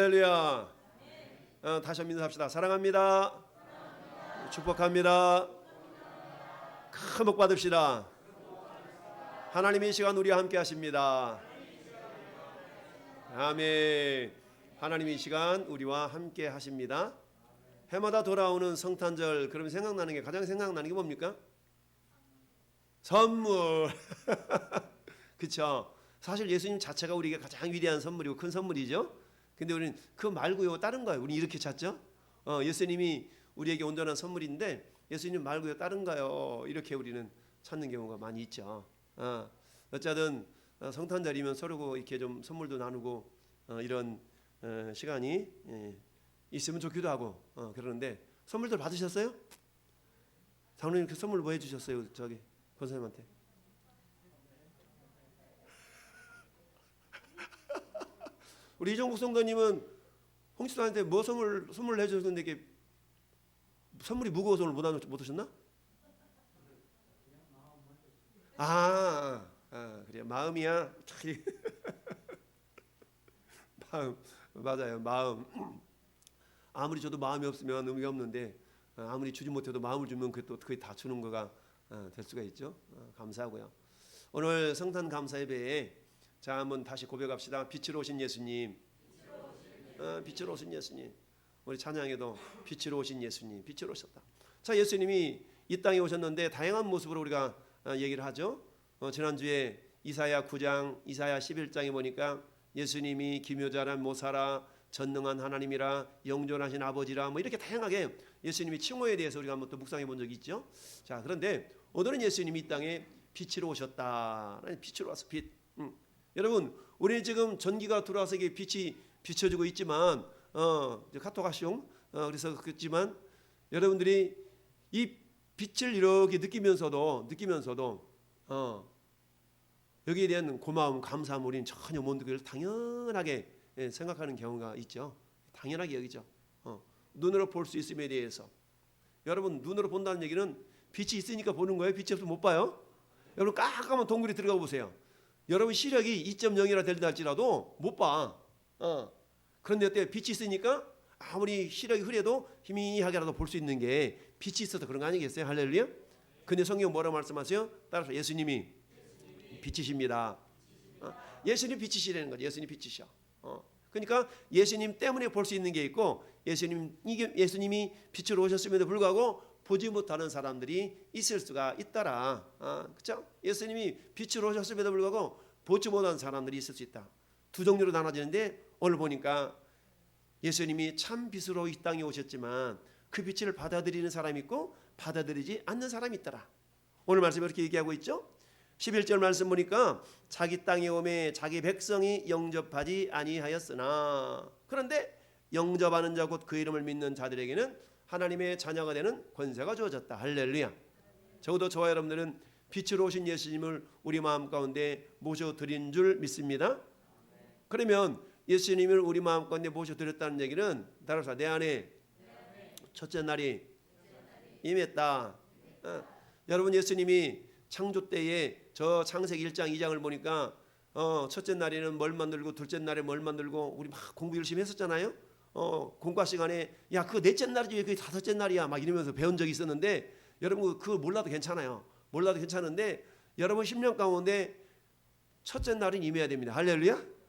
할렐루야. 다시 한번 인사합시다. 사랑합니다. 축복합니다. 큰 복 받읍시다. 하나님의 시간 우리와 함께 하십니다. 아멘. 하나님의 시간 우리와 함께 하십니다. 해마다 돌아오는 성탄절, 그러면 생각나는 게, 가장 생각나는 게 뭡니까? 선물. 그렇죠. 사실 예수님 자체가 우리에게 가장 위대한 선물이고 큰 선물이죠. 근데 우리는 그 말고요 다른 거예요. 우리 이렇게 찾죠. 예수님이 우리에게 온전한 선물인데 예수님 말고요 다른가요? 이렇게 우리는 찾는 경우가 많이 있죠. 어쨌든 성탄절이면 서로 이렇게 좀 선물도 나누고 이런 시간이 있으면 좋기도 하고 그러는데, 선물들 받으셨어요? 장로님 그 선물 뭐 해주셨어요? 저기 권사님한테. 우리 이종국 성도님은 홍치도한테 뭐 선물 해주셨는데 이게 선물이 무거워서 오늘 못 오셨나? 그래 마음이야. 마음 맞아요. 마음. 아무리 저도 마음이 없으면 의미가 없는데 아무리 주지 못해도 마음을 주면 그게 다 주는 거가 될 수가 있죠. 감사하고요. 오늘 성탄 감사 예배에 자 한번 다시 고백합시다. 빛으로 오신 예수님. 빛으로 오신 예수님. 우리 찬양에도 빛으로 오신 예수님. 빛으로 오셨다. 자, 예수님이 이 땅에 오셨는데 다양한 모습으로 우리가 얘기를 하죠. 지난주에 이사야 9장, 이사야 11장에 보니까 예수님이 기묘자란 모사라, 전능한 하나님이라, 영존하신 아버지라, 뭐 이렇게 다양하게 예수님이 칭호에 대해서 우리가 한번 또 묵상해 본 적이 있죠. 자, 그런데 오늘은 예수님이 이 땅에 빛으로 오셨다. 빛으로 와서 빛. 여러분, 우리는 지금 전기가 들어와서 이게 빛이 비춰주고 있지만, 카톡 하시오. 그래서 그렇지만 여러분들이 이 빛을 이렇게 느끼면서도 여기에 대한 고마움, 감사함 우리는 전혀 못 느끼고 당연하게 생각하는 경우가 있죠. 당연하게 여기죠. 눈으로 볼 수 있음에 대해서. 여러분, 눈으로 본다는 얘기는 빛이 있으니까 보는 거예요. 빛이 없으면 못 봐요. 여러분, 깜깜한 동굴에 들어가 보세요. 여러분 시력이 2.0이라 된다 할지라도 못 봐. 그런데 어때요? 빛이 있으니까 아무리 시력이 흐려도 희미하게라도 볼 수 있는 게 빛이 있어서 그런 거 아니겠어요? 할렐루야. 근데 성경 뭐라고 말씀하세요? 따라서 예수님이 빛이십니다. 예수님 빛이시라는 거죠. 예수님 빛이셔. 그러니까 예수님 때문에 볼 수 있는 게 있고, 예수님이 빛으로 오셨음에도 불구하고 보지 못하는 사람들이 있을 수가 있더라. 그렇죠? 예수님이 빛으로 오셨음에도 불구하고 보지 못하는 사람들이 있을 수 있다. 두 종류로 나눠지는데 오늘 보니까 예수님이 참 빛으로 이 땅에 오셨지만 그 빛을 받아들이는 사람이 있고 받아들이지 않는 사람이 있더라. 오늘 말씀에 이렇게 얘기하고 있죠. 11절 말씀 보니까 자기 땅에 오매 자기 백성이 영접하지 아니하였으나, 그런데 영접하는 자 곧 그 이름을 믿는 자들에게는 하나님의 자녀가 되는 권세가 주어졌다. 할렐루야. 적어도 저와 여러분들은 빛으로 오신 예수님을 우리 마음 가운데 모셔드린 줄 믿습니다. 그러면 예수님을 우리 마음 가운데 모셔드렸다는 얘기는 따라서 내 안에 첫째 날이 임했다. 여러분, 예수님이 창조 때에 저 창세기 1장 2장을 보니까 첫째 날에는 뭘 만들고 둘째 날에 뭘 만들고 우리 막 공부 열심히 했었잖아요. 공과 시간에 야 그거 넷째 날이지 왜 그게 다섯째 날이야 막 이러면서 배운 적이 있었는데, 여러분 그거 몰라도 괜찮아요. 몰라도 괜찮은데 여러분 심령 가운데 첫째 날은 임해야 됩니다. 할렐루야.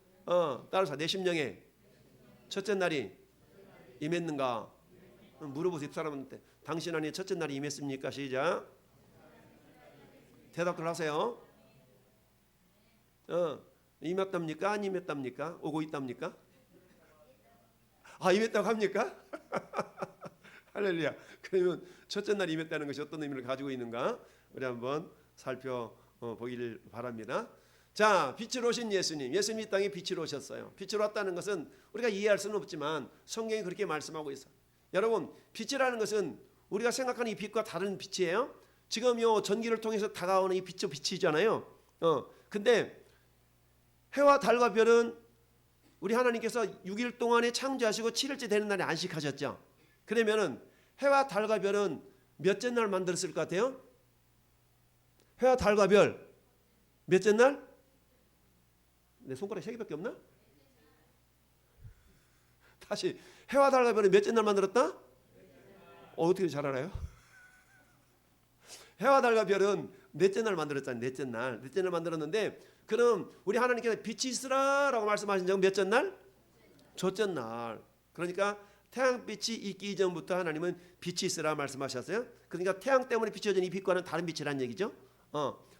따라서 내 심령에 첫째 날이 임했는가 물어보세요. 입사람한테 당신 안에 첫째 날이 임했습니까? 시작. 대답들 하세요. 임했답니까? 안 임했답니까? 오고 있답니까? 임했다고 합니까? 할렐루야. 그러면 첫째 날 임했다는 것이 어떤 의미를 가지고 있는가 우리 한번 살펴보기를 바랍니다. 자, 빛으로 오신 예수님. 예수님이 이 땅에 빛으로 오셨어요. 빛으로 왔다는 것은 우리가 이해할 수는 없지만 성경이 그렇게 말씀하고 있어요. 여러분, 빛이라는 것은 우리가 생각하는 이 빛과 다른 빛이에요. 지금 요 전기를 통해서 다가오는 이 빛이잖아요. 근데 해와 달과 별은 우리 하나님께서 6일 동안에 창조하시고 7일째 되는 날에 안식하셨죠. 그러면은 해와 달과 별은 몇째 날 만들었을 것 같아요? 해와 달과 별 몇째 날? 내 손가락 3개밖에 없나? 다시 해와 달과 별을 몇째 날 만들었다? 어떻게 잘 알아요? 해와 달과 별은 넷째 날 만들었잖아요. 넷째 날 만들었는데, 그럼 우리 하나님께서 빛이 있으라라고 말씀하신 적은 몇째 날? 첫째 날. 그러니까 태양빛이 있기 이전부터 하나님은 빛이 있으라 말씀하셨어요. 그러니까 태양 때문에 비춰진 이 빛과는 다른 빛이란 얘기죠.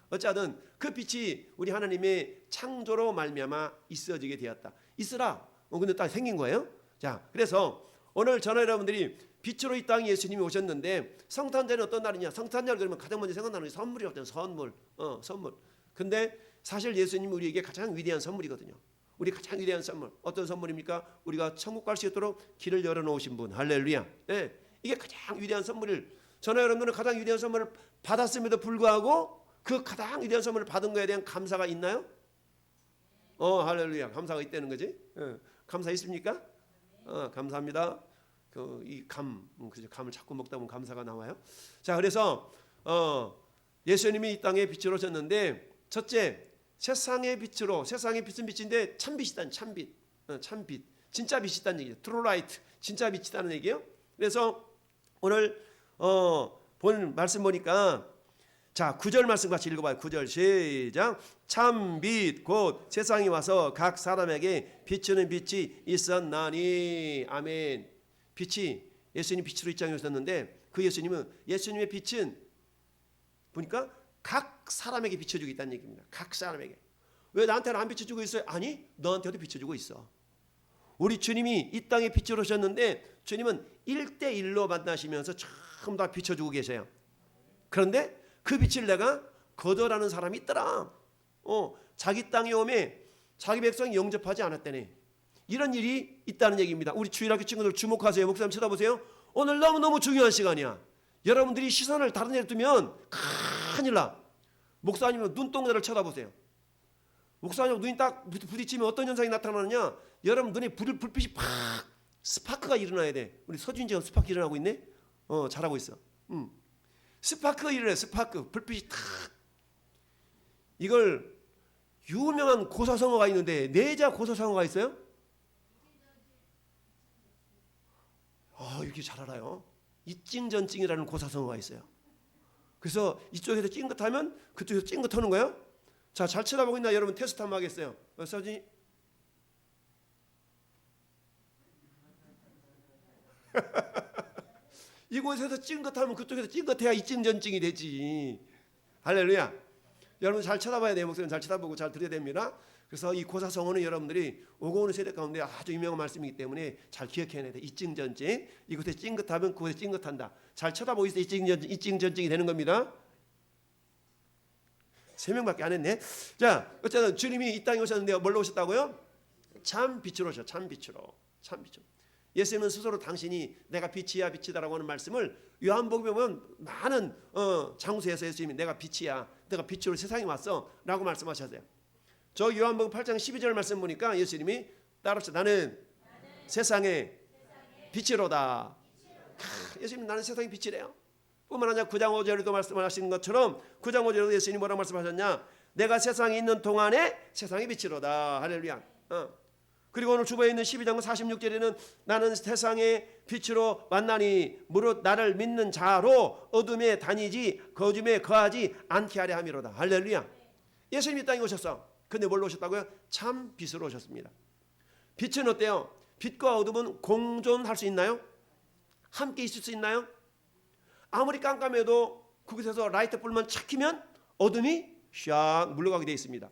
어쨌든 그 빛이 우리 하나님의 창조로 말미암아 있어지게 되었다. 있으라. 근데 딱 생긴 거예요. 자, 그래서 오늘 저는 여러분들이 빛으로 이 땅에 예수님이 오셨는데, 성탄절은 어떤 날이냐? 성탄절 그러면 가장 먼저 생각나는 게 선물이었잖아요. 선물. 선물. 근데 사실 예수님이 우리에게 가장 위대한 선물이거든요. 우리 가장 위대한 선물. 어떤 선물입니까? 우리가 천국 갈 수 있도록 길을 열어놓으신 분. 할렐루야. 네, 이게 가장 위대한 선물을, 저는 여러분들은 가장 위대한 선물을 받았음에도 불구하고 그 가장 위대한 선물을 받은 거에 대한 감사가 있나요? 할렐루야. 감사가 있다는 거지. 감사 있습니까? 감사합니다. 이 감을 자꾸 먹다 보면 감사가 나와요. 자, 그래서 예수님이 이 땅에 빛으로 오셨는데, 첫째, 세상의 빛으로, 세상의 빛은 빛인데 참빛이다. 참빛. 참빛. 진짜 빛이다는 얘기죠. 트루라이트. 진짜 빛이다는 얘기예요. 그래서 오늘 본 말씀 보니까, 자, 9절 말씀 같이 읽어봐요. 9절 시작. 참빛 곧 세상에 와서 각 사람에게 비추는 빛이 있었나니. 아멘. 빛이, 예수님 빛으로 이 땅에 오셨는데, 그 예수님의 빛은 보니까 각 사람에게 비춰주고 있다는 얘기입니다. 각 사람에게. 왜 나한테는 안 비춰주고 있어요? 아니, 너한테도 비춰주고 있어. 우리 주님이 이 땅에 빛으로 오셨는데, 주님은 1대1로 만나시면서 전부 다 비춰주고 계세요. 그런데 그 빛을 내가 거절하는 사람이 있더라. 자기 땅에 오매 자기 백성이 영접하지 않았다네. 이런 일이 있다는 얘기입니다. 우리 주일학교 친구들 주목하세요. 목사님 쳐다보세요. 오늘 너무너무 중요한 시간이야. 여러분들이 시선을 다른 데로 두면 큰일 나. 목사님은 눈동자를 쳐다보세요. 목사님 눈이 딱 부딪히면 어떤 현상이 나타나느냐? 여러분 눈에 불빛이 팍, 스파크가 일어나야 돼. 우리 서준이가 스파크 일어나고 있네. 잘하고 있어. 스파크가 일어나요. 스파크. 불빛이 탁. 이걸 유명한 고사성어가 있는데, 내자 고사성어가 있어요? 이렇게 잘 알아요. 이찡전찡이라는 고사성어가 있어요. 그래서 이쪽에서 찡긋하면 그쪽에서 찡긋하는 거예요. 자, 잘 쳐다보고 있나? 여러분 테스트 한번 하겠어요. 서준이. 이곳에서 찡긋하면 그쪽에서 찡긋해야 이찡전찡이 되지. 할렐루야. 여러분 잘 쳐다봐야 돼요. 목사님 잘 쳐다보고 잘 들어야 됩니다. 그래서 이 고사성어는 여러분들이 오고 오는 세대 가운데 아주 유명한 말씀이기 때문에 잘 기억해야 돼. 이찡전찡. 이곳에 찡긋하면 그곳에 찡긋한다. 잘 쳐다보고 있어. 이찡전찡이 되는 겁니다. 3명밖에 안 했네. 자, 어쨌든 주님이 이 땅에 오셨는데 뭘로 오셨다고요? 참 빛으로 오셨죠. 참 빛으로. 참 빛으로. 예수님은 스스로 당신이 내가 빛이야 빛이다라고 하는 말씀을 요한복음에 보면 많은 장소에서 예수님이 내가 빛이야, 내가 빛으로 세상에 왔어 라고 말씀하셨어요. 저 요한복음 8장 12절 말씀 보니까 예수님이 따라서 나는 세상의 빛이로다. 예수님 나는 세상의 빛이래요. 뿐만 아니라 9장 5절에도 말씀하시는 것처럼 9장 5절에도 예수님이 뭐라고 말씀하셨냐? 내가 세상에 있는 동안에 세상의 빛이로다. 할렐루야. 그리고 오늘 주보에 있는 12장 46절에는 나는 세상의 빛으로 만나니 무릇 나를 믿는 자로 어둠에 다니지 거둠에 거하지 않게 하려 함이로다. 할렐루야. 예수님이 땅에 오셨어. 근데 뭘로 오셨다고요? 참 빛으로 오셨습니다. 빛은 어때요? 빛과 어둠은 공존할 수 있나요? 함께 있을 수 있나요? 아무리 깜깜해도 그곳에서 라이트 불만 착 켜면 어둠이 샥 물러가게 되어 있습니다.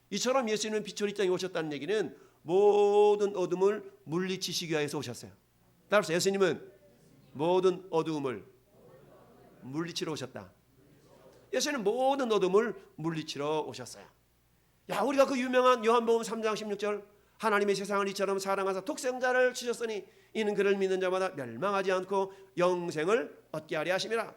이처럼 예수님은 빛으로 이 땅에 오셨다는 얘기는 모든 어둠을 물리치시기 위해서 오셨어요. 따라서 예수님은 모든 어둠을 물리치러 오셨다. 예수님은 모든 어둠을 물리치러 오셨어요. 야, 우리가 그 유명한 요한복음 3장 16절 하나님의 세상을 이처럼 사랑하사 독생자를 주셨으니 이는 그를 믿는 자마다 멸망하지 않고 영생을 얻게 하려 하심이라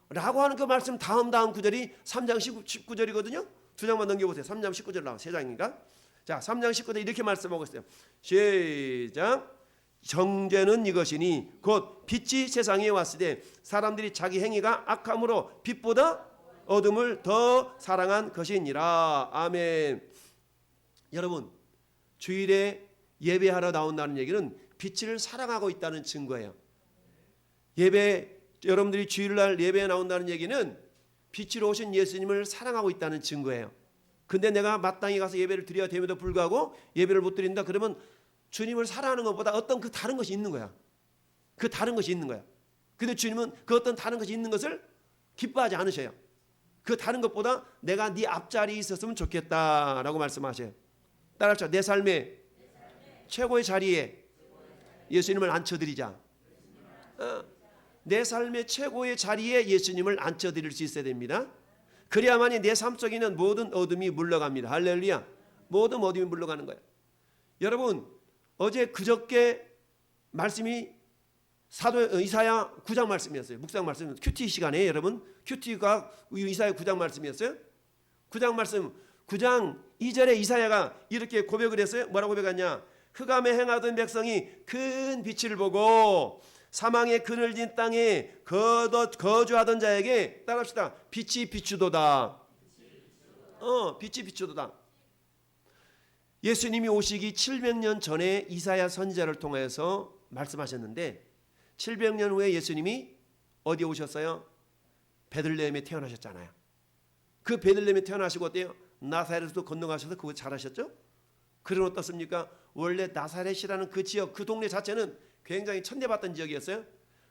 라고 하는 그 말씀 다음 구절이 3장 19절이거든요. 두 장만 넘겨보세요. 3장 19절 나와. 3장인가? 자, 3장 19절 이렇게 말씀하고 있어요. 시작. 정죄는 이것이니 곧 빛이 세상에 왔을 때 사람들이 자기 행위가 악함으로 빛보다 어둠을 더 사랑한 것이니라. 아멘. 여러분, 주일에 예배하러 나온다는 얘기는 빛을 사랑하고 있다는 증거예요. 예배, 여러분들이 주일날 예배에 나온다는 얘기는 빛으로 오신 예수님을 사랑하고 있다는 증거예요. 근데 내가 마땅히 가서 예배를 드려야 됨에도 불구하고 예배를 못 드린다 그러면 주님을 사랑하는 것보다 어떤 그 다른 것이 있는 거야. 그 다른 것이 있는 거야. 근데 주님은 그 어떤 다른 것이 있는 것을 기뻐하지 않으셔요. 그 다른 것보다 내가 네 앞자리에 있었으면 좋겠다라고 말씀하셔요. 따라합시다. 내 삶의 최고의 자리에 예수님을 앉혀드리자. 내 삶의 최고의 자리에 예수님을 앉혀드릴 수 있어야 됩니다. 그래야만이 내 삶 속에 있는 모든 어둠이 물러갑니다. 할렐루야. 모든 어둠이 물러가는 거예요. 여러분 어제 그저께 말씀이 사도 이사야 9장 말씀이었어요. 묵상 말씀 큐티 시간에 여러분 큐티가 이사야 9장 말씀이었어요. 9장 말씀 9장 2절에 이사야가 이렇게 고백을 했어요. 뭐라고 고백하냐? 흑암에 행하던 백성이 큰 빛을 보고 사망의 그늘진 땅에 거주하던 자에게 따라합시다. 빛이 비추도다. 빛이 비추도다. 예수님이 오시기 700년 전에 이사야 선지자를 통해서 말씀하셨는데 700년 후에 예수님이 어디에 오셨어요? 베들레헴에 태어나셨잖아요. 그 베들레헴에 태어나시고 어때요? 나사렛도 건너가셔서 그거 잘하셨죠? 그럼 어떻습니까? 원래 나사렛이라는 그 지역, 그 동네 자체는 굉장히 천대받던 지역이었어요.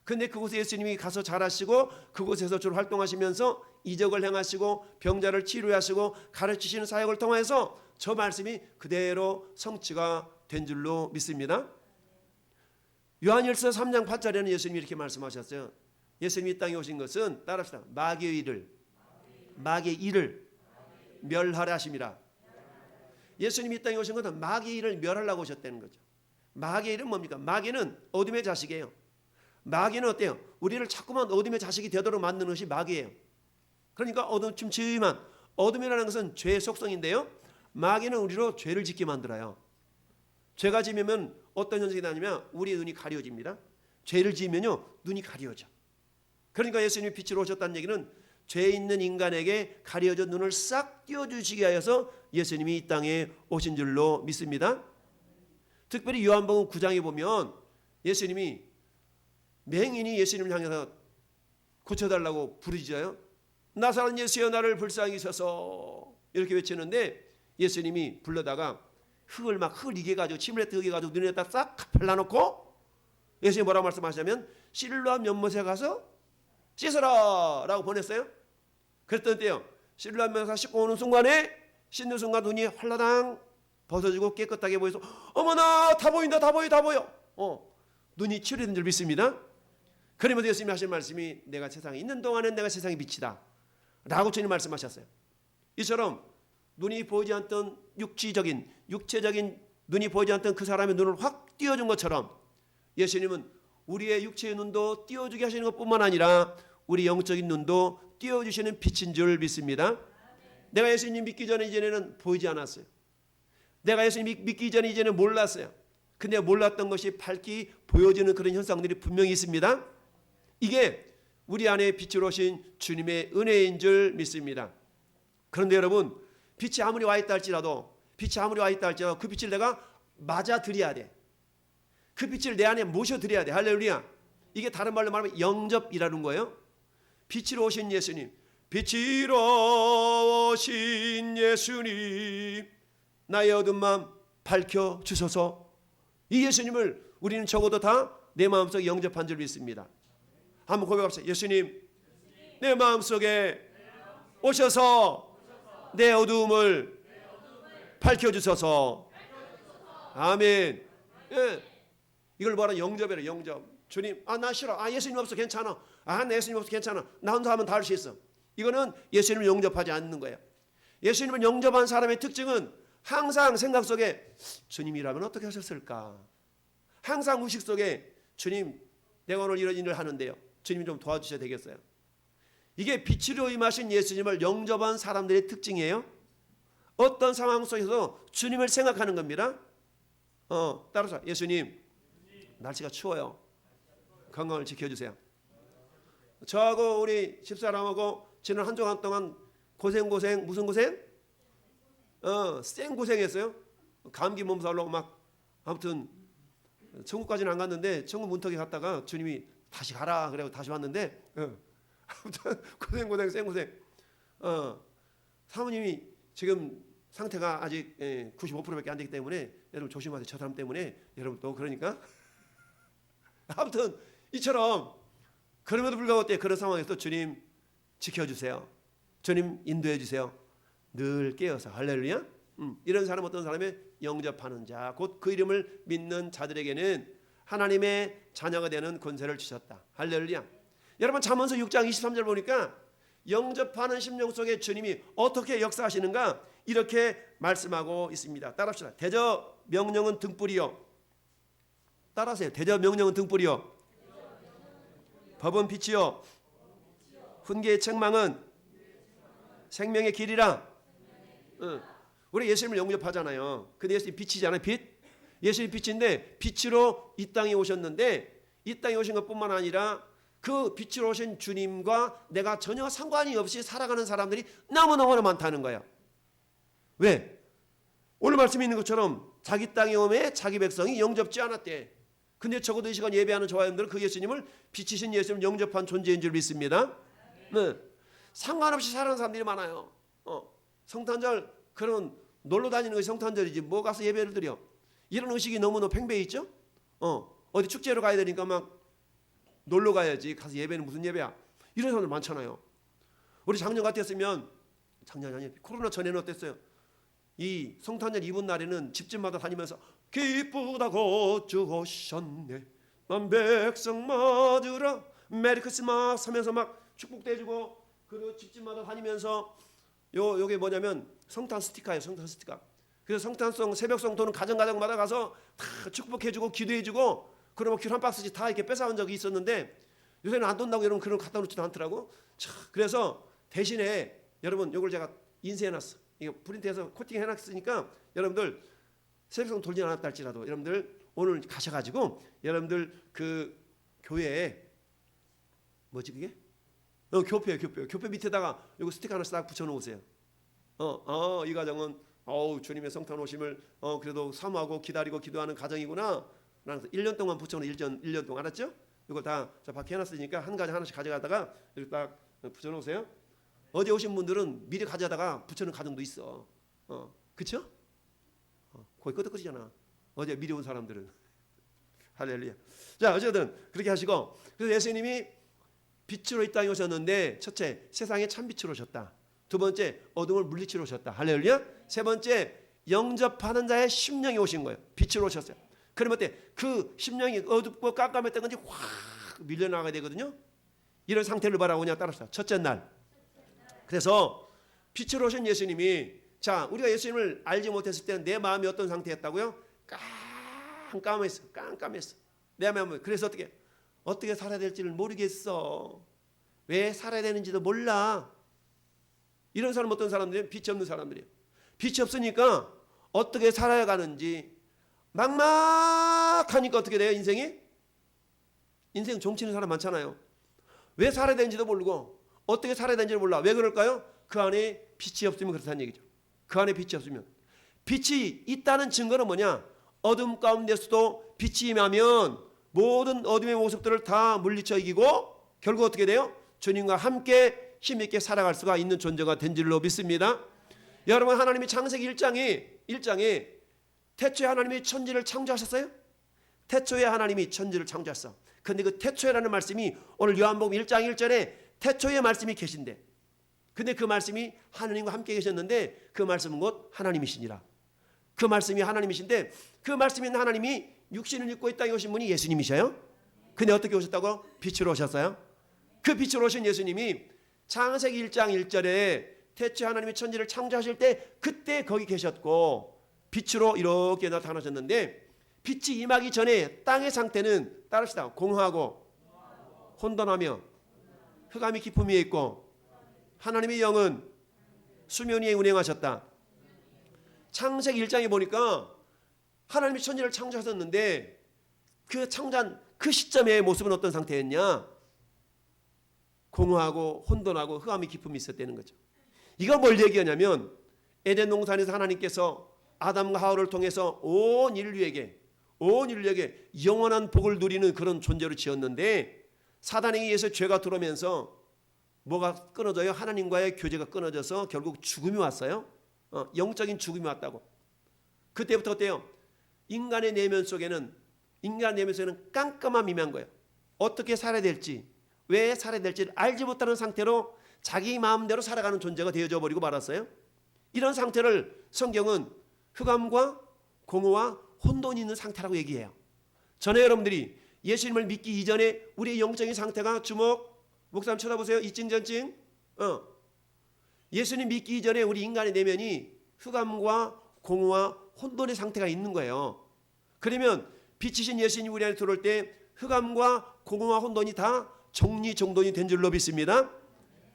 근데 그곳에 예수님이 가서 잘하시고 그곳에서 주로 활동하시면서 이적을 행하시고 병자를 치료하시고 가르치시는 사역을 통해서 저 말씀이 그대로 성취가 된 줄로 믿습니다. 요한일서 3장 8절에는 예수님이 이렇게 말씀하셨어요. 예수님이 이 땅에 오신 것은 따라합시다. 마귀의 일을 멸하려 하심이라. 예수님이 이 땅에 오신 것은 마귀의 일을 멸하려고 오셨다는 거죠. 마귀의 일은 뭡니까? 마귀는 어둠의 자식이에요. 마귀는 어때요? 우리를 자꾸만 어둠의 자식이 되도록 만드는 것이 마귀예요. 그러니까 어둠침침한 어둠이라는 것은 죄의 속성인데요. 마귀는 우리로 죄를 짓게 만들어요. 죄가 지으면 어떤 현상이 나냐면 우리의 눈이 가려집니다. 죄를 지으면요 눈이 가려져. 그러니까 예수님이 빛으로 오셨다는 얘기는 죄 있는 인간에게 가려져 눈을 싹 띄워주시기 위해서 예수님이 이 땅에 오신 줄로 믿습니다. 특별히 요한복음 9장에 보면 예수님이 맹인이 예수님을 향해서 고쳐달라고 부르짖어요. 나사렛 예수여 나를 불쌍히 여기소서 이렇게 외치는데 예수님이 불러다가 흙을 이겨가지고 침례트 이겨가지고 눈에다 싹 발라놓고 예수님이 뭐라고 말씀하시냐면 실로암 연못에 가서 씻어라 라고 보냈어요. 그랬던 때요 실로암 연못에 씻고 오는 순간에 씻는 순간 눈이 활라당 벗어지고 깨끗하게 보여서 어머나 다 보인다 다 보여 눈이 치료된 줄 믿습니다. 그러면서 예수님이 하신 말씀이 내가 세상에 있는 동안은 내가 세상의 빛이다 라고 주님 말씀하셨어요. 이처럼 눈이 보이지 않던 육체적인 눈이 보이지 않던 그 사람의 눈을 확 띄워준 것처럼 예수님은 우리의 육체의 눈도 띄워주게 하시는 것뿐만 아니라 우리 영적인 눈도 띄워주시는 빛인 줄 믿습니다. 내가 예수님 믿기 전에 이전에는 보이지 않았어요. 내가 예수님 믿기 전에 이제는 몰랐어요. 근데 몰랐던 것이 밝히 보여지는 그런 현상들이 분명히 있습니다. 이게 우리 안에 빛으로 오신 주님의 은혜인 줄 믿습니다. 그런데 여러분 빛이 아무리 와 있다 할지라도 그 빛을 내가 맞아들여야 돼. 그 빛을 내 안에 모셔드려야 돼. 할렐루야. 이게 다른 말로 말하면 영접이라는 거예요. 빛으로 오신 예수님, 빛으로 오신 예수님 나의 어두운 마음 밝혀주소서. 이 예수님을 우리는 적어도 다 내 마음속에 영접한 줄 믿습니다. 한번 고백합시다. 예수님 내 마음속에 오셔서 내 어두움을 밝혀주소서. 아멘. 예. 이걸 뭐라 영접이라 영접. 주님 나 싫어. 예수님 없어 괜찮아. 나 예수님 없어 괜찮아. 나 혼자 하면 다 할 수 있어. 이거는 예수님을 영접하지 않는 거예요. 예수님을 영접한 사람의 특징은 항상 생각 속에 주님이라면 어떻게 하셨을까. 항상 의식 속에 주님 내가 오늘 이런 일을 하는데요. 주님 좀 도와주셔야 되겠어요. 이게 빛으로 임하신 예수님을 영접한 사람들의 특징이에요. 어떤 상황 속에서 주님을 생각하는 겁니다. 따라서 예수님 날씨가 추워요. 건강을 지켜주세요. 저하고 우리 집사람하고 지난 한 주간 동안 고생 무슨 고생? 생 고생했어요. 감기 몸살로 막 아무튼 천국까지는 안 갔는데 천국 문턱에 갔다가 주님이 다시 가라 그래고 다시 왔는데 아무튼 고생 생고생. 사모님이 지금 상태가 아직 95%밖에 안 되기 때문에 여러분 조심하세요. 저 사람 때문에 여러분 또 그러니까 아무튼 이처럼 그럼에도 불구하고 때 그런 상황에서 주님 지켜주세요. 주님 인도해 주세요. 늘 깨어서 할렐루야. 이런 사람 어떤 사람의 영접하는 자 곧 그 이름을 믿는 자들에게는 하나님의 자녀가 되는 권세를 주셨다. 할렐루야. 여러분 잠언서 6장 23절 보니까 영접하는 심령 속에 주님이 어떻게 역사하시는가 이렇게 말씀하고 있습니다. 따라합시다. 대저 명령은 등불이요. 따라하세요. 대저 명령은 등불이요. 법은 빛이요. 훈계의 책망은 생명의 길이라. 우리 예수님을 영접하잖아요. 근데 예수님 빛이잖아요. 빛. 예수님 빛인데 빛으로 이 땅에 오셨는데 이 땅에 오신 것뿐만 아니라 그 빛으로 오신 주님과 내가 전혀 상관이 없이 살아가는 사람들이 너무너무 많다는 거예요. 왜? 오늘 말씀에 있는 것처럼 자기 땅에 오매 자기 백성이 영접지 않았대. 근데 적어도 이 시간 예배하는 저와 여러분들은 그 예수님을 빛이신 예수님을 영접한 존재인 줄 믿습니다. 네. 상관없이 살아가는 사람들이 많아요. 성탄절 그런 놀러 다니는 것이 성탄절이지 뭐 가서 예배를 드려. 이런 의식이 너무너무 팽배해 있죠. 어디 축제로 가야 되니까 막 놀러 가야지 가서 예배는 무슨 예배야. 이런 사람들 많잖아요. 우리 작년 같았으면 작년이 아니에요. 코로나 전에는 어땠어요? 이 성탄절 이브 날에는 집집마다 다니면서 기쁘다고 주 오셨네 난 백성 맞으라 메리 크리스마스 하면서 막 축복도 해주고 그리고 집집마다 다니면서 요게 뭐냐면 성탄 스티커예요. 성탄 스티커. 그래서 성탄송 새벽송도는 가정마다 가서 다 축복해주고 기도해주고 그러면 귤 한 박스씩 다 이렇게 뺏어온 적이 있었는데 요새는 안 돈다고 여러분 그런 거 갖다 놓지도 않더라고. 그래서 대신에 여러분 요걸 제가 인쇄해놨어. 이거 프린트해서 코팅해놨으니까 여러분들 새벽송 돌지 않았다 할지라도 여러분들 오늘 가셔가지고 여러분들 그 교회에 뭐지 그게? 교표 밑에다가 이거 스티커 하나 싹 붙여놓으세요. 이 가정은 주님의 성탄 오심을 그래도 사모하고 기다리고 기도하는 가정이구나. 그래서 1년 동안 붙여놓은 1년 동안 알았죠? 이거 다 저 밖에 해놨으니까 한 가지 하나씩 가져가다가 이렇게 딱 붙여놓으세요. 어제 오신 분들은 미리 가져다가 붙여놓은 가정도 있어. 그쵸? 거의 끄덕끄덕이잖아. 어제 미리 온 사람들은. 할렐루야. 자 어쨌든 그렇게 하시고 그래서 예수님이 빛으로 이 땅에 오셨는데 첫째 세상에 참빛으로 오셨다. 두 번째 어둠을 물리치러 오셨다. 할렐루야. 세 번째 영접하는 자의 심령이 오신 거예요. 빛으로 오셨어요. 그러면 어때? 그 심령이 어둡고 깜깜했던 건지 확 밀려나가야 되거든요. 이런 상태를 바라보냐 따라서 첫째 날. 그래서 빛으로 오신 예수님이 자 우리가 예수님을 알지 못했을 때는 내 마음이 어떤 상태였다고요? 깜깜했어. 내 마음은 그래서 어떻게 살아야 될지를 모르겠어. 왜 살아야 되는지도 몰라. 이런 사람 어떤 사람들이에요? 빛이 없는 사람들이에요. 빛이 없으니까 어떻게 살아야 가는지 막막하니까 어떻게 돼요? 인생 종치는 사람 많잖아요. 왜 살아야 되는지도 모르고 어떻게 살아야 되는지를 몰라. 왜 그럴까요? 그 안에 빛이 없으면 그렇다는 얘기죠. 그 안에 빛이 없으면. 빛이 있다는 증거는 뭐냐? 어둠 가운데서도 빛이 임하면 모든 어둠의 모습들을 다 물리쳐 이기고 결국 어떻게 돼요? 주님과 함께 힘있게 살아갈 수가 있는 존재가 된 줄로 믿습니다. 여러분 하나님이 창세기 1장에 태초에 하나님이 천지를 창조하셨어요? 태초에 하나님이 천지를 창조했어. 근데 그 태초에라는 말씀이 오늘 요한복음 1장 1절에 태초의 말씀이 계신데 근데 그 말씀이 하나님과 함께 계셨는데 그 말씀은 곧 하나님이시니라. 그 말씀이 하나님이신데 그 말씀이 있는 하나님이 육신을 입고 이 땅에 오신 분이 예수님이셔요. 근데 어떻게 오셨다고? 빛으로 오셨어요. 그 빛으로 오신 예수님이 창세기 1장 1절에 태초에 하나님이 천지를 창조하실 때 그때 거기 계셨고 빛으로 이렇게 나타나셨는데 빛이 임하기 전에 땅의 상태는 따릅시다. 공허하고 혼돈하며 흑암이 깊음 위에 있고 하나님의 영은 수면 위에 운행하셨다. 창세기 1장에 보니까 하나님이 천지를 창조하셨는데 그 창조한 그 시점의 모습은 어떤 상태였냐? 공허하고 혼돈하고 흑암이 깊음이 있었다는 거죠. 이거 뭘 얘기하냐면 에덴 동산에서 하나님께서 아담과 하와를 통해서 온 인류에게 온 인류에게 영원한 복을 누리는 그런 존재로 지었는데 사단에 의해서 죄가 들어오면서 뭐가 끊어져요? 하나님과의 교제가 끊어져서 결국 죽음이 왔어요. 영적인 죽음이 왔다고. 그때부터 어때요? 인간의 내면 속에는 깜깜함이 임한 거예요. 어떻게 살아야 될지, 왜 살아야 될지를 알지 못하는 상태로 자기 마음대로 살아가는 존재가 되어져 버리고 말았어요. 이런 상태를 성경은 흑암과 공허와 혼돈이 있는 상태라고 얘기해요. 전에 여러분들이 예수님을 믿기 이전에 우리의 영적인 상태가 주목, 목사님 쳐다보세요. 이찡저찡. 예수님 믿기 이전에 우리 인간의 내면이 흑암과 공허와 혼돈의 상태가 있는 거예요. 그러면 빛이신 예수님 우리 안에 들어올 때 흑암과 공허와 혼돈이 다 정리정돈이 된 줄로 믿습니다.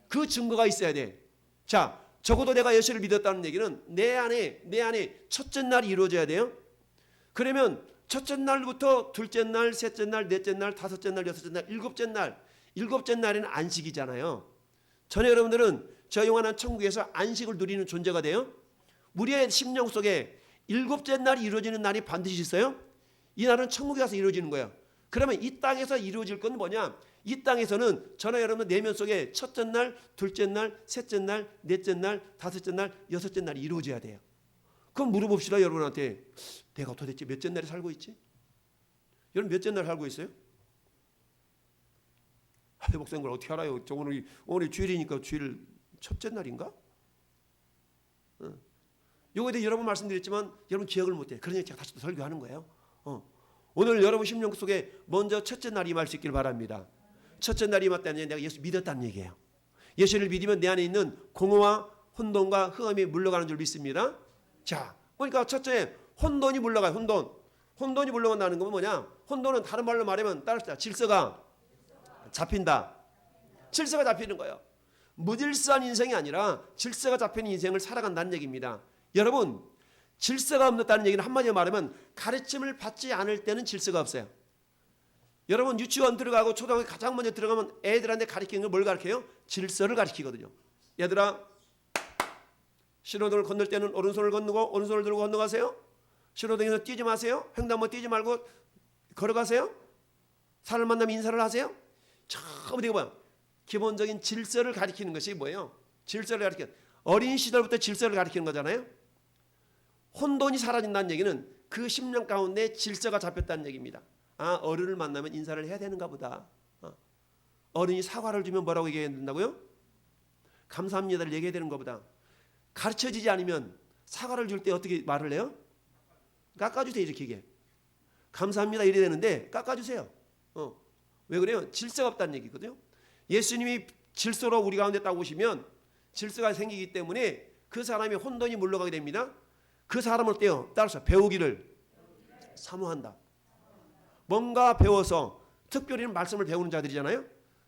그 증거가 있어야 돼. 자, 적어도 내가 예수를 믿었다는 얘기는 내 안에 첫째 날이 이루어져야 돼요. 그러면 첫째 날부터 둘째 날, 셋째 날, 넷째 날, 다섯째 날, 여섯째 날, 일곱째 날에는 안식이잖아요. 전에 여러분들은 저 영원한 천국에서 안식을 누리는 존재가 돼요. 우리의 심령 속에 일곱째 날이 이루어지는 날이 반드시 있어요. 이 날은 천국에 가서 이루어지는 거예요. 그러면 이 땅에서 이루어질 건 뭐냐? 이 땅에서는 저나 여러분 내면 속에 첫째 날, 둘째 날, 셋째 날, 넷째 날, 다섯째 날, 여섯째 날이 이루어져야 돼요. 그럼 물어봅시다. 여러분한테 내가 도대체 몇째 날에 살고 있지? 여러분 몇째 날 살고 있어요? 목사님 그걸 어떻게 알아요? 오늘 주일이니까 주일 첫째 날인가? 요거에 대해 여러 번 말씀드렸지만 여러분 기억을 못해요. 그러니까 제가 다시 또 설교하는 거예요. 오늘 여러분 심령 속에 먼저 첫째 날이 임할 수 있길 바랍니다. 첫째 날이 임했다는 얘기는 내가 예수 믿었다는 얘기예요. 예수를 믿으면 내 안에 있는 공허와 혼돈과 흑암이 물러가는 줄 믿습니다. 자, 그러니까 첫째 혼돈이 물러가요. 혼돈이 물러간다는 건 뭐냐? 혼돈은 다른 말로 말하면 따라합시다. 질서가 잡힌다. 질서가 잡히는 거예요. 무질서한 인생이 아니라 질서가 잡히는 인생을 살아간다는 얘기입니다. 여러분, 질서가 없다는 얘기는 한마디로 말하면 가르침을 받지 않을 때는 질서가 없어요. 여러분 유치원 들어가고 초등학교 가장 먼저 들어가면 애들한테 가르치는 걸 뭘 가르쳐요? 질서를 가르치거든요. 얘들아, 신호등을 건널 때는 오른손을 건너고 오른손을 들고 건너가세요. 신호등에서 뛰지 마세요. 횡단보 뛰지 말고 걸어가세요. 사람을 만나면 인사를 하세요. 처음부터 이거 봐요. 기본적인 질서를 가리키는 것이 뭐예요? 질서를 가리키는, 어린 시절부터 질서를 가리키는 거잖아요. 혼돈이 사라진다는 얘기는 그 심령 가운데 질서가 잡혔다는 얘기입니다. 아, 어른을 만나면 인사를 해야 되는가 보다. 어른이 사과를 주면 뭐라고 얘기해야 된다고요? 감사합니다를 얘기해야 되는가 보다. 가르쳐지지 않으면 사과를 줄 때 어떻게 말을 해요? 깎아주세요. 이렇게 얘기해. 감사합니다 이래야 되는데 깎아주세요. 왜 그래요? 질서가 없다는 얘기거든요. 예수님이 질서로 우리 가운데 딱 오시면 질서가 생기기 때문에 그 사람이 혼돈이 물러가게 됩니다. 그 사람을 떼어 따라서 배우기를 사모한다. 뭔가 배워서 특별히 말씀을 배우는 자들이잖아요.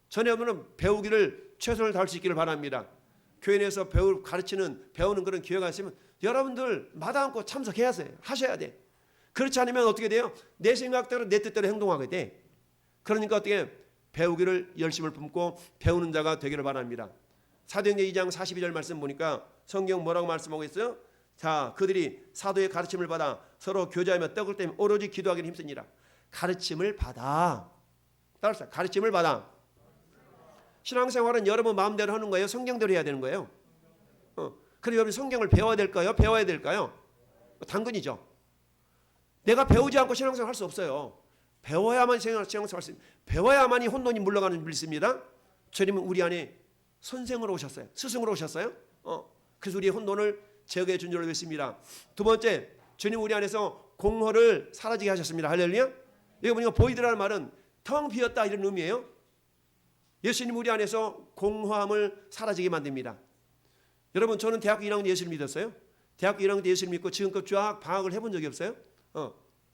전에 보면 배우기를 최선을 다할 수 있기를 바랍니다. 교회 내에서 배우는 그런 기회가 있으면 여러분들 마다 않고 참석해야 돼. 하셔야 돼. 그렇지 않으면 어떻게 돼요? 내 생각대로 내 뜻대로 행동하게 돼. 그러니까 어떻게 배우기를 열심을 품고 배우는 자가 되기를 바랍니다. 사도행전 2장 42절 말씀 보니까 성경 뭐라고 말씀하고 있어요? 자, 그들이 사도의 가르침을 받아 서로 교제하며 떡을 떼며 오로지 기도하기를 힘쓰니라. 가르침을 받아. 따라서 가르침을 받아. 신앙생활은 여러분 마음대로 하는 거예요? 성경대로 해야 되는 거예요? 그래서 여러분 성경을 배워야 될까요? 배워야 될까요? 당근이죠. 내가 배우지 않고 신앙생활 할 수 없어요. 배워야만 신앙생활 할 수 있습니다. 배워야만이 혼돈이 물러가는 줄 믿습니다. 주님은 우리 안에 선생으로 오셨어요. 스승으로 오셨어요. 그래서 우리의 혼돈을 제거해 준 줄로 믿습니다. 두 번째, 주님 우리 안에서 공허를 사라지게 하셨습니다. 할렐루야. 여기 보니까 보이드라는 말은 텅 비었다 이런 의미예요. 예수님 우리 안에서 공허함을 사라지게 만듭니다. 여러분, 저는 대학교 1학년 때 예수를 믿었어요. 대학교 1학년 때 예수를 믿고 지금껏 쫙 방학을 해본 적이 없어요.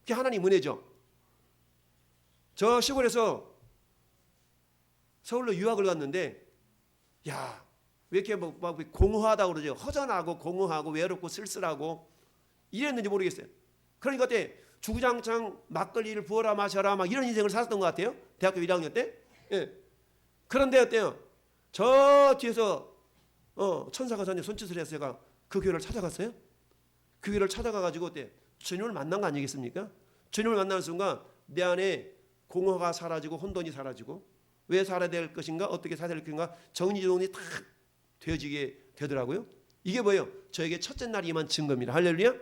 그게 하나님 은혜죠. 저 시골에서 서울로 유학을 갔는데, 야, 왜 이렇게 막 공허하다고 그러죠? 허전하고 공허하고 외롭고 쓸쓸하고 이랬는지 모르겠어요. 그러니까 그때 주구장창 막걸리를 부어라 마셔라 막 이런 인생을 살았던 것 같아요. 대학교 1학년 때. 예. 그런데 어때요? 저 뒤에서 천사가 저한테 손짓을 해서 제가 그 교회를 찾아갔어요. 그 교회를 찾아가가지고 어때? 주님을 만난 거 아니겠습니까? 주님을 만나는 순간 내 안에 공허가 사라지고 혼돈이 사라지고 왜 살아야 될 것인가, 어떻게 살아야 될 것인가 정리정돈이 다 되어지게 되더라고요. 이게 뭐예요? 저에게 첫째 날이 임한 증거입니다. 할렐루야.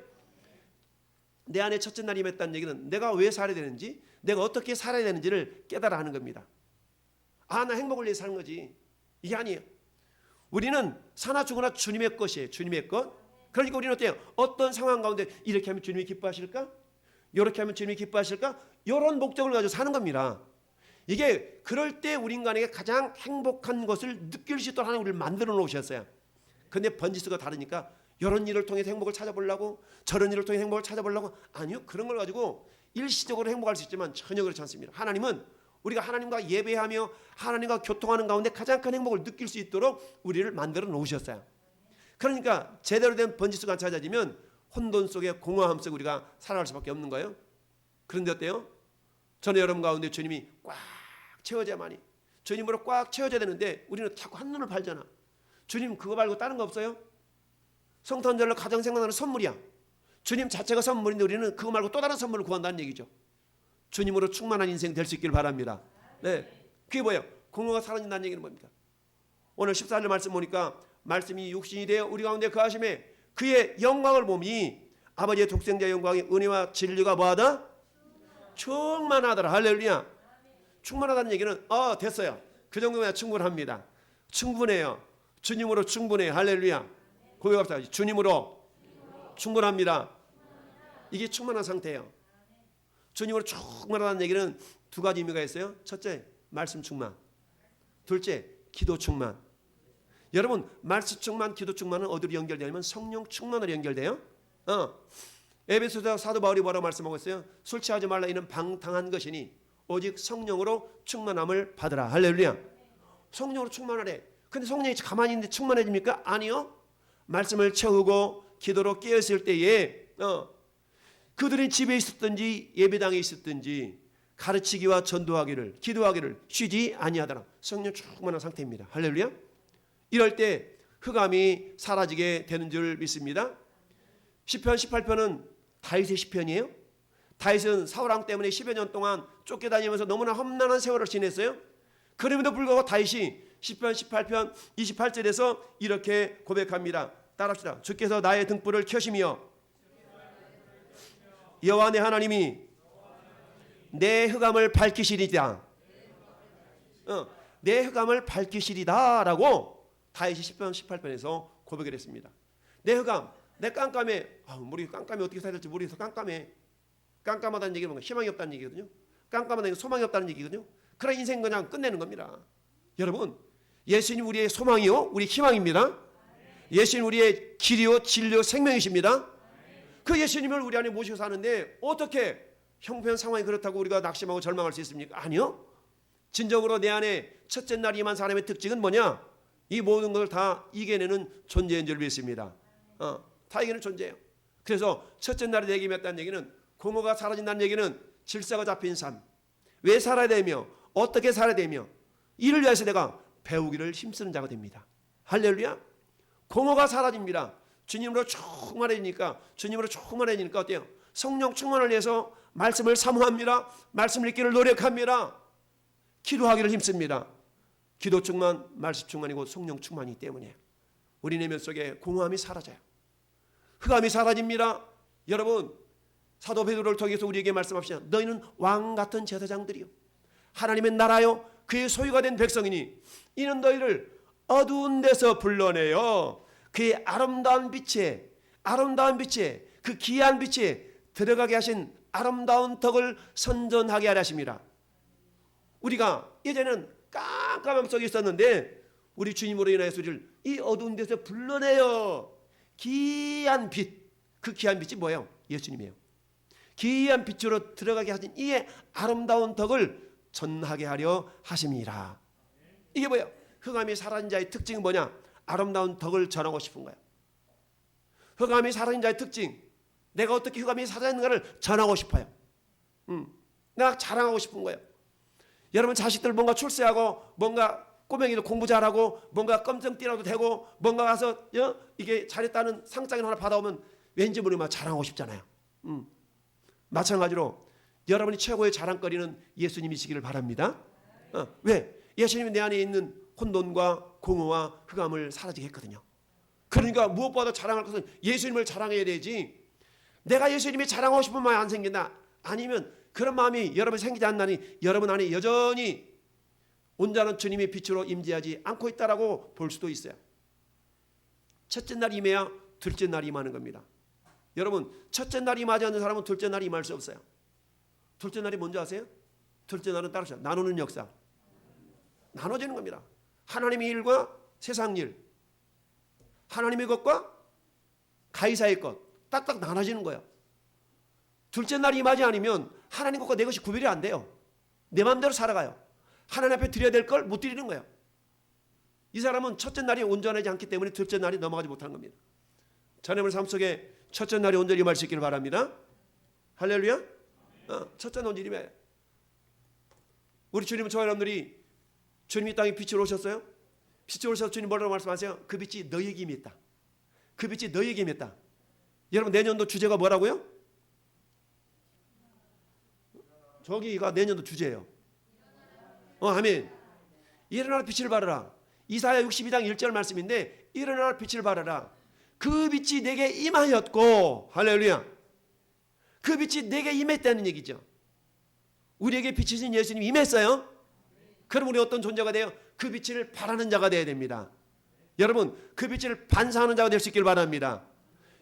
내 안에 첫째 날이 임했다는 얘기는 내가 왜 살아야 되는지, 내가 어떻게 살아야 되는지를 깨달아 하는 겁니다. 아, 나 행복을 위해 사는 거지. 이게 아니에요. 우리는 사나 죽으나 주님의 것이에요. 주님의 것. 그러니까 우리는 어때요? 어떤 상황 가운데 이렇게 하면 주님이 기뻐하실까? 이렇게 하면 주님이 기뻐하실까? 이런 목적을 가지고 사는 겁니다. 이게 그럴 때 우리 인간에게 가장 행복한 것을 느낄 수 있도록 하나님 우리를 만들어 놓으셨어요. 근데 번지수가 다르니까 이런 일을 통해서 행복을 찾아보려고, 저런 일을 통해 행복을 찾아보려고, 아니요. 그런 걸 가지고 일시적으로 행복할 수 있지만 전혀 그렇지 않습니다. 하나님은 우리가 하나님과 예배하며 하나님과 교통하는 가운데 가장 큰 행복을 느낄 수 있도록 우리를 만들어 놓으셨어요. 그러니까 제대로 된 번지수가 찾아지면 혼돈 속에, 공허함 속에 우리가 살아갈 수밖에 없는 거예요. 그런데 어때요? 저는 여러분 가운데 주님이 꽉 채워져야만이, 주님으로 꽉 채워져야 되는데 우리는 자꾸 한눈을 팔잖아. 주님 그거 말고 다른 거 없어요? 성탄절로 가장 생각나는 선물이야. 주님 자체가 선물인데 우리는 그거 말고 또 다른 선물을 구한다는 얘기죠. 주님으로 충만한 인생 될 수 있길 바랍니다. 네, 그게 뭐예요? 공허가 사라진다는 얘기는 뭡니까? 오늘 14절 말씀 보니까 말씀이 육신이 되어 우리 가운데 거하심에 그의 영광을 보니 아버지의 독생자의 영광이 은혜와 진리가 뭐하다? 충만하더라. 할렐루야. 충만하다는 얘기는 됐어요. 그 정도면 충분합니다. 충분해요. 주님으로 충분해요. 할렐루야. 고백합시다. 주님으로 충분합니다. 이게 충만한 상태예요. 주님으로 충만하다는 얘기는 두 가지 의미가 있어요. 첫째, 말씀 충만. 둘째, 기도 충만. 여러분, 말씀 충만, 기도 충만은 어디로 연결되냐면 성령 충만으로 연결돼요. 에베소서 사도 바울이 뭐라고 말씀하고 있어요? 술 취하지 말라, 이는 방탕한 것이니 오직 성령으로 충만함을 받으라. 할렐루야. 성령으로 충만하래. 근데 성령이 가만히 있는데 충만해집니까? 아니요. 말씀을 채우고 기도로 깨었을 때에 그들이 집에 있었든지 예배당에 있었든지 가르치기와 전도하기를, 기도하기를 쉬지 아니하더라. 성령 충만한 상태입니다. 할렐루야. 이럴 때 흑암이 사라지게 되는 줄 믿습니다. 시편 18편은 다윗의 시편이에요. 다윗은 사울왕 때문에 10여 년 동안 쫓겨다니면서 너무나 험난한 세월을 지냈어요. 그럼에도 불구하고 다윗이 시편 18편 28절에서 이렇게 고백합니다. 따라합시다. 주께서 나의 등불을 켜시며 여호와 내 하나님이 내 흑암을 밝히시리다. 내 흑암을 밝히시리다 라고 다윗이 시편 18편에서 고백을 했습니다. 내 흑암, 내 깜깜해. 우리 깜깜해 어떻게 살아야 될지 모르겠어. 깜깜해. 깜깜하다는 얘기는 뭔가 희망이 없다는 얘기거든요. 깜깜하다는 얘기는 소망이 없다는 얘기거든요. 그런 인생 그냥 끝내는 겁니다. 여러분, 예수님 우리의 소망이요, 우리 희망입니다. 예수님 우리의 길이요, 진리요, 생명이십니다. 그 예수님을 우리 안에 모시고 사는데 어떻게 형편 상황이 그렇다고 우리가 낙심하고 절망할 수 있습니까? 아니요. 진정으로 내 안에 첫째 날 임한 사람의 특징은 뭐냐? 이 모든 것을 다 이겨내는 존재인 줄 믿습니다. 다 이겨내는 존재예요. 그래서 첫째 날이 내게 임했다는 얘기는, 공허가 사라진다는 얘기는 질서가 잡힌 삶, 왜 살아야 되며 어떻게 살아야 되며 이를 위해서 내가 배우기를 힘쓰는 자가 됩니다. 할렐루야. 공허가 사라집니다. 주님으로 충만해지니까, 주님으로 충만해지니까 어때요? 성령 충만을 위해서 말씀을 사모합니다. 말씀을 읽기를 노력합니다. 기도하기를 힘씁니다. 기도 충만, 말씀 충만이고 성령 충만이기 때문에 우리 내면 속에 공허함이 사라져요. 흑암이 사라집니다. 여러분, 사도 베드로를 통해서 우리에게 말씀합시다. 너희는 왕 같은 제사장들이요, 하나님의 나라요, 그의 소유가 된 백성이니 이는 너희를 어두운 데서 불러내어 그의 아름다운 빛에 그 귀한 빛에 들어가게 하신 아름다운 덕을 선전하게 하려 하십니다. 우리가 예전에는 깜깜함 속에 있었는데 우리 주님으로 인하여서 우리를 이 어두운 데서 불러내어 귀한 빛, 그 귀한 빛이 뭐예요? 예수님이에요. 귀한 빛으로 들어가게 하신 이의 아름다운 덕을 전하게 하려 하십니다. 이게 뭐예요? 흑암이 사라진 자의 특징이 뭐냐? 아름다운 덕을 전하고 싶은 거예요. 흑암이 사라진 자의 특징, 내가 어떻게 흑암이 사라졌는가를 전하고 싶어요. 내가 자랑하고 싶은 거예요. 여러분 자식들 뭔가 출세하고, 뭔가 꼬맹이도 공부 잘하고, 뭔가 껌정띠라도 되고, 뭔가 가서 이게 잘했다는 상장을 하나 받아오면 왠지 모르게 막 자랑하고 싶잖아요. 마찬가지로 여러분이 최고의 자랑거리는 예수님이시기를 바랍니다. 왜? 예수님이 내 안에 있는 혼돈과 공허와 흑암을 사라지게 했거든요. 그러니까 무엇보다 자랑할 것은 예수님을 자랑해야 되지, 내가 예수님이 자랑하고 싶은 마음이 안 생긴다, 아니면 그런 마음이 여러분이 생기지 않나니 여러분 안에 여전히 온전한 주님의 빛으로 임재하지 않고 있다라고 볼 수도 있어요. 첫째 날 임해야 둘째 날 임하는 겁니다. 여러분, 첫째 날 임하지 않는 사람은 둘째 날 임할 수 없어요. 둘째 날이 뭔지 아세요? 둘째 날은 따르죠. 나누는 역사. 나눠지는 겁니다. 하나님의 일과 세상 일, 하나님의 것과 가이사의 것, 딱딱 나눠지는 거예요. 둘째 날이 임하지 않으면 하나님 것과 내 것이 구별이 안 돼요. 내 마음대로 살아가요. 하나님 앞에 드려야 될 걸 못 드리는 거예요. 이 사람은 첫째 날이 온전하지 않기 때문에 둘째 날이 넘어가지 못하는 겁니다. 자녀들 삶 속에 첫째 날이 온전히 임할 수 있기를 바랍니다. 할렐루야. 첫째 날 온전히 임해요. 우리 주님은 저와 여러분들이 주님이 땅에 빛으로 오셨어요. 빛으로 오셔서 주님 뭐라고 말씀하세요? 그 빛이 너희에게 임했다. 그 빛이 너희에게 임했다. 여러분, 내년도 주제가 뭐라고요? 저기가 내년도 주제예요. 아멘. 일어나라 빛을 발하라. 이사야 62장 1절 말씀인데, 일어나라 빛을 발하라. 그 빛이 내게 임하였고, 할렐루야. 그 빛이 내게 임했다는 얘기죠. 우리에게 빛이신 예수님이 임했어요. 그럼 우리 어떤 존재가 돼요? 그 빛을 발하는 자가 되어야 됩니다. 여러분, 그 빛을 반사하는 자가 될 수 있길 바랍니다.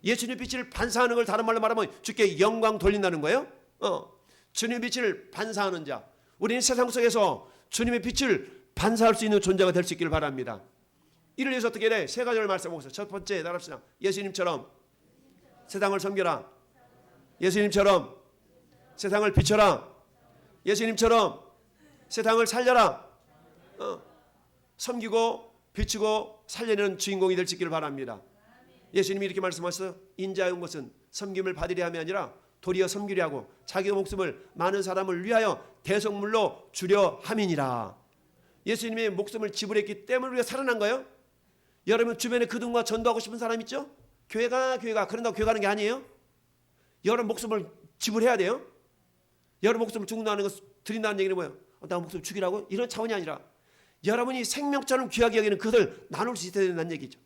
예수님의 빛을 반사하는 걸 다른 말로 말하면 주께 영광 돌린다는 거예요. 주님의 빛을 반사하는 자. 우리는 세상 속에서 주님의 빛을 반사할 수 있는 존재가 될 수 있기를 바랍니다. 이를 위해서 어떻게 돼? 세 가지를 말씀하고 있어요. 첫 번째, 따라합시다. 예수님처럼 세상을 섬겨라. 예수님처럼 세상을 비춰라. 예수님처럼 세상을 살려라. 섬기고 비추고 살리는 주인공이 될 수 있기를 바랍니다. 예수님이 이렇게 말씀하셨어요. 인자의 온 것은 섬김을 받으려 함이 아니라 도리어 섬기려 하고 자기 목숨을 많은 사람을 위하여 대속물로 주려 함이니라. 예수님의 목숨을 지불했기 때문에 우리가 살아난 거예요. 여러분 주변에 그분과 전도하고 싶은 사람 있죠? 교회가 그런다고 교회 가는 게 아니에요. 여러분 목숨을 지불해야 돼요. 여러분 목숨을 죽는다는 것 드린다는 얘기는 뭐예요? 나 목숨 죽이라고? 이런 차원이 아니라 여러분이 생명처럼 귀하게 여기는 그것을 나눌 수 있어야 된다는 얘기죠.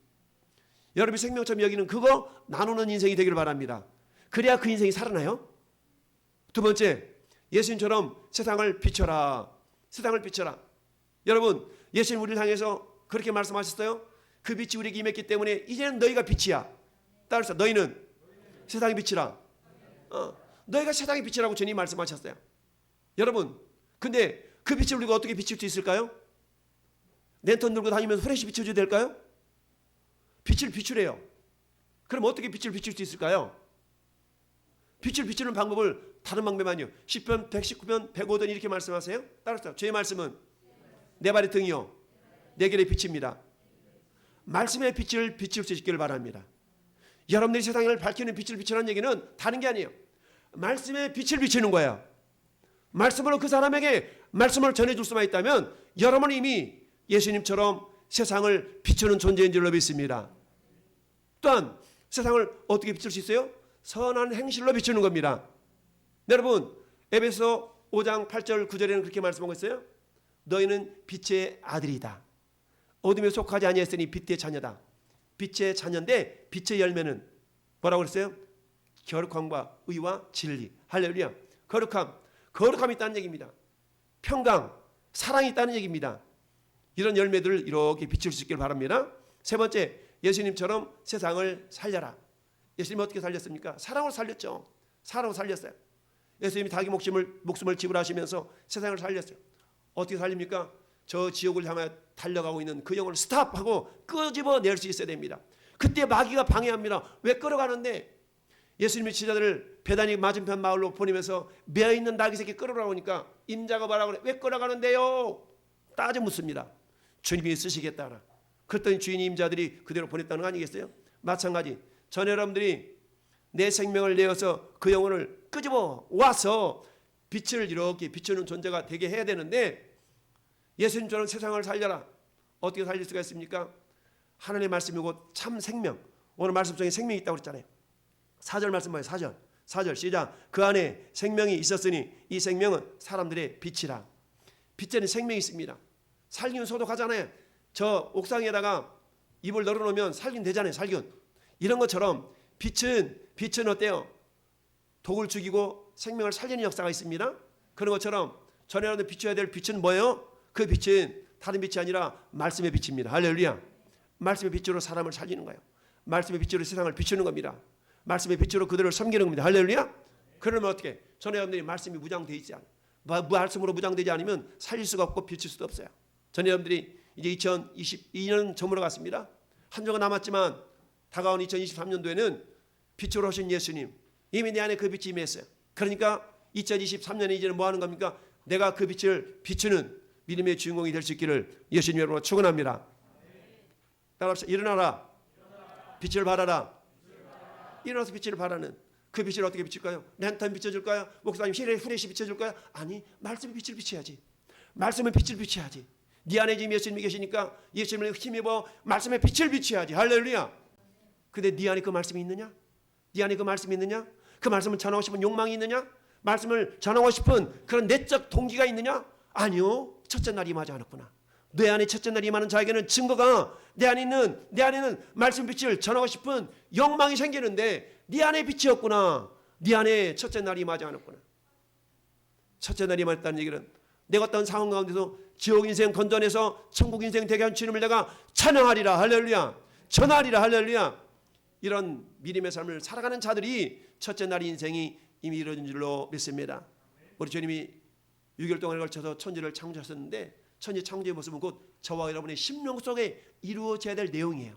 여러분이 생명처럼 여기는 그거 나누는 인생이 되기를 바랍니다. 그래야 그 인생이 살아나요. 두 번째, 예수님처럼 세상을 비춰라. 세상을 비춰라. 여러분, 예수님 우리를 향해서 그렇게 말씀하셨어요. 그 빛이 우리에게 임했기 때문에 이제는 너희가 빛이야. 따라서 너희는 세상의 빛이라. 너희가 세상의 빛이라고 주님이 말씀하셨어요. 여러분, 근데 그 빛을 우리가 어떻게 비칠 수 있을까요? 랜턴 들고 다니면서 후레쉬 비춰줘야 될까요? 빛을 비추래요. 그럼 어떻게 빛을 비출 수 있을까요? 빛을 비추는 방법을 다른 방법이 아니요. 시편 119편 105편 이렇게 말씀하세요. 따라서 주의 말씀은 내 발의 등이요 내 길의 빛입니다. 말씀의 빛을 비출 수 있기를 바랍니다. 여러분들이 세상을 밝히는 빛을 비추라는 얘기는 다른 게 아니에요. 말씀의 빛을 비추는 거예요. 말씀으로 그 사람에게 말씀을 전해줄 수만 있다면 여러분은 이미 예수님처럼 세상을 비추는 존재인 줄로 믿습니다. 또한 세상을 어떻게 비출 수 있어요? 선한 행실로 비추는 겁니다. 여러분, 에베소 5장 8절 9절에는 그렇게 말씀하고 있어요. 너희는 빛의 아들이다. 어둠에 속하지 아니했으니 빛의 자녀다. 빛의 자녀인데 빛의 열매는 뭐라고 그랬어요? 거룩함과 의와 진리. 할렐루야. 거룩함이 있다는 얘기입니다. 평강, 사랑이 있다는 얘기입니다. 이런 열매들을 이렇게 비출 수 있길 바랍니다. 세 번째, 예수님처럼 세상을 살려라. 예수님이 어떻게 살렸습니까? 사랑으로 살렸죠. 사랑으로 살렸어요. 예수님이 자기 목숨을 지불하시면서 세상을 살렸어요. 어떻게 살립니까? 저 지옥을 향해 달려가고 있는 그 영혼을 스탑하고 끄집어낼 수 있어야 됩니다. 그때 마귀가 방해합니다. 왜 끌어가는데? 예수님이 제자들을 베다니 맞은편 마을로 보내면서 매어있는 나귀 새끼 끌어가오니까 임자가 뭐라고 그래? 왜 끌어가는데요? 따져 묻습니다. 주님이 쓰시겠다라. 그랬더니 주인이 임자들이 그대로 보냈다는 거 아니겠어요? 마찬가지 전 여러분들이 내 생명을 내어서 그 영혼을 끄집어 와서 빛을 이렇게 비추는 존재가 되게 해야 되는데 예수님처럼 세상을 살려라. 어떻게 살릴 수가 있습니까? 하나님의 말씀이고 참 생명. 오늘 말씀 중에 생명이 있다고 그랬잖아요. 4절 말씀 봐요. 4절. 4절 시작. 그 안에 생명이 있었으니 이 생명은 사람들의 빛이라. 빛에는 생명이 있습니다. 살균 소독하잖아요. 저 옥상에다가 이불 널어놓으면 살균 되잖아요. 살균. 이런 것처럼 빛은 어때요? 독을 죽이고 생명을 살리는 역사가 있습니다. 그런 것처럼 전에라도 비춰야 될 빛은 뭐예요? 그 빛은 다른 빛이 아니라 말씀의 빛입니다. 할렐루야. 말씀의 빛으로 사람을 살리는 거예요. 말씀의 빛으로 세상을 비추는 겁니다. 말씀의 빛으로 그들을 섬기는 겁니다. 할렐루야. 그러면 어떻게? 저는 여러분들이 말씀이 무장되어 있지 않아요. 말씀으로 무장되지 않으면 살릴 수가 없고 비칠 수도 없어요. 저는 여러분들이 이제 2022년 저물어 갔습니다. 한 주가 남았지만 다가온 2023년도에는 빛으로 오신 예수님, 이미 내 안에 그 빛이 임했어요. 그러니까 2023년에 이제는 뭐 하는 겁니까? 내가 그 빛을 비추는 믿음의 주인공이 될 수 있기를 예수님 여러분 축원합니다. 따라합시다. 일어나라. 빛을 발하라. 일어나서 빛을 발하는 그 빛을 어떻게 비출까요? 랜턴 비춰줄까요? 목사님 후레쉬 비춰줄까요? 아니, 말씀의 빛을 비춰야지. 말씀의 빛을 비춰야지. 네 안에 지금 예수님이 계시니까 예수님을 힘입어 말씀의 빛을 비춰야지. 할렐루야. 근데 네 안에 그 말씀이 있느냐? 네 안에 그 말씀이 있느냐? 그 말씀을 전하고 싶은 욕망이 있느냐? 말씀을 전하고 싶은 그런 내적 동기가 있느냐? 아니요. 첫째 날이 임하지 않았구나. 내 안에 첫째 날이 임하는 자에게는 증거가 내 안에는 말씀 빛을 전하고 싶은 욕망이 생기는데 네 안에 빛이 없구나. 네 안에 첫째 날이 임하지 않았구나. 첫째 날이 임했다는 얘기는 내가 어떤 상황 가운데서 지옥 인생 건져내서 천국 인생 되게 한 주님을 내가 찬양하리라. 할렐루야. 전하리라. 할렐루야. 이런 믿음의 삶을 살아가는 자들이 첫째 날 인생이 이미 이루어진 줄로 믿습니다. 우리 주님이 6일 동안에 걸쳐서 천지를 창조하셨는데 천지 창조의 모습은 곧 저와 여러분의 심령 속에 이루어져야 될 내용이에요.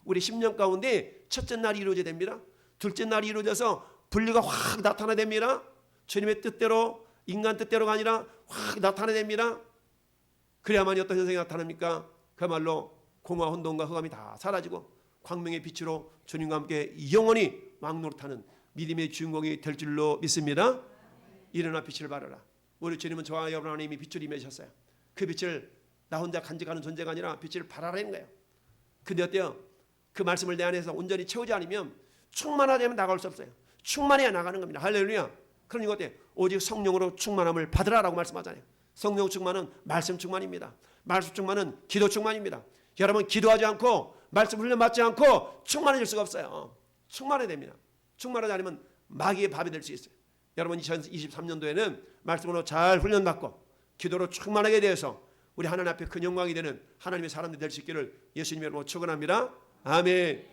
우리 심령 가운데 첫째 날이 이루어져야 됩니다. 둘째 날이 이루어져서 분리가 확 나타나야 됩니다. 주님의 뜻대로 인간 뜻대로가 아니라 확 나타나야 됩니다. 그래야만이 어떤 현상이 나타납니까? 그야말로 공허 혼돈과 흑암이 다 사라지고 광명의 빛으로 주님과 함께 영원히 왕노릇하는 믿음의 주인공이 될 줄로 믿습니다. 일어나 빛을 발하라. 우리 주님은 저와 여러분 안에 이미 빛을 임하셨어요. 그 빛을 나 혼자 간직하는 존재가 아니라 빛을 발하라는 거예요. 근데 어때요? 그 말씀을 내 안에서 온전히 채우지 않으면 충만하지 않으면 나갈 수 없어요. 충만해야 나가는 겁니다. 할렐루야. 그러니까 어때요? 오직 성령으로 충만함을 받으라라고 말씀하잖아요. 성령 충만은 말씀 충만입니다. 말씀 충만은 기도 충만입니다. 여러분 기도하지 않고 말씀 훈련 받지 않고 충만해질 수가 없어요. 충만해야 됩니다. 충만하지 않으면 마귀의 밥이 될 수 있어요. 여러분 2023년도에는 말씀으로 잘 훈련받고 기도로 충만하게 되어서 우리 하나님 앞에 큰 영광이 되는 하나님의 사람들이 될 수 있기를 예수님 이름으로 축원합니다. 아멘.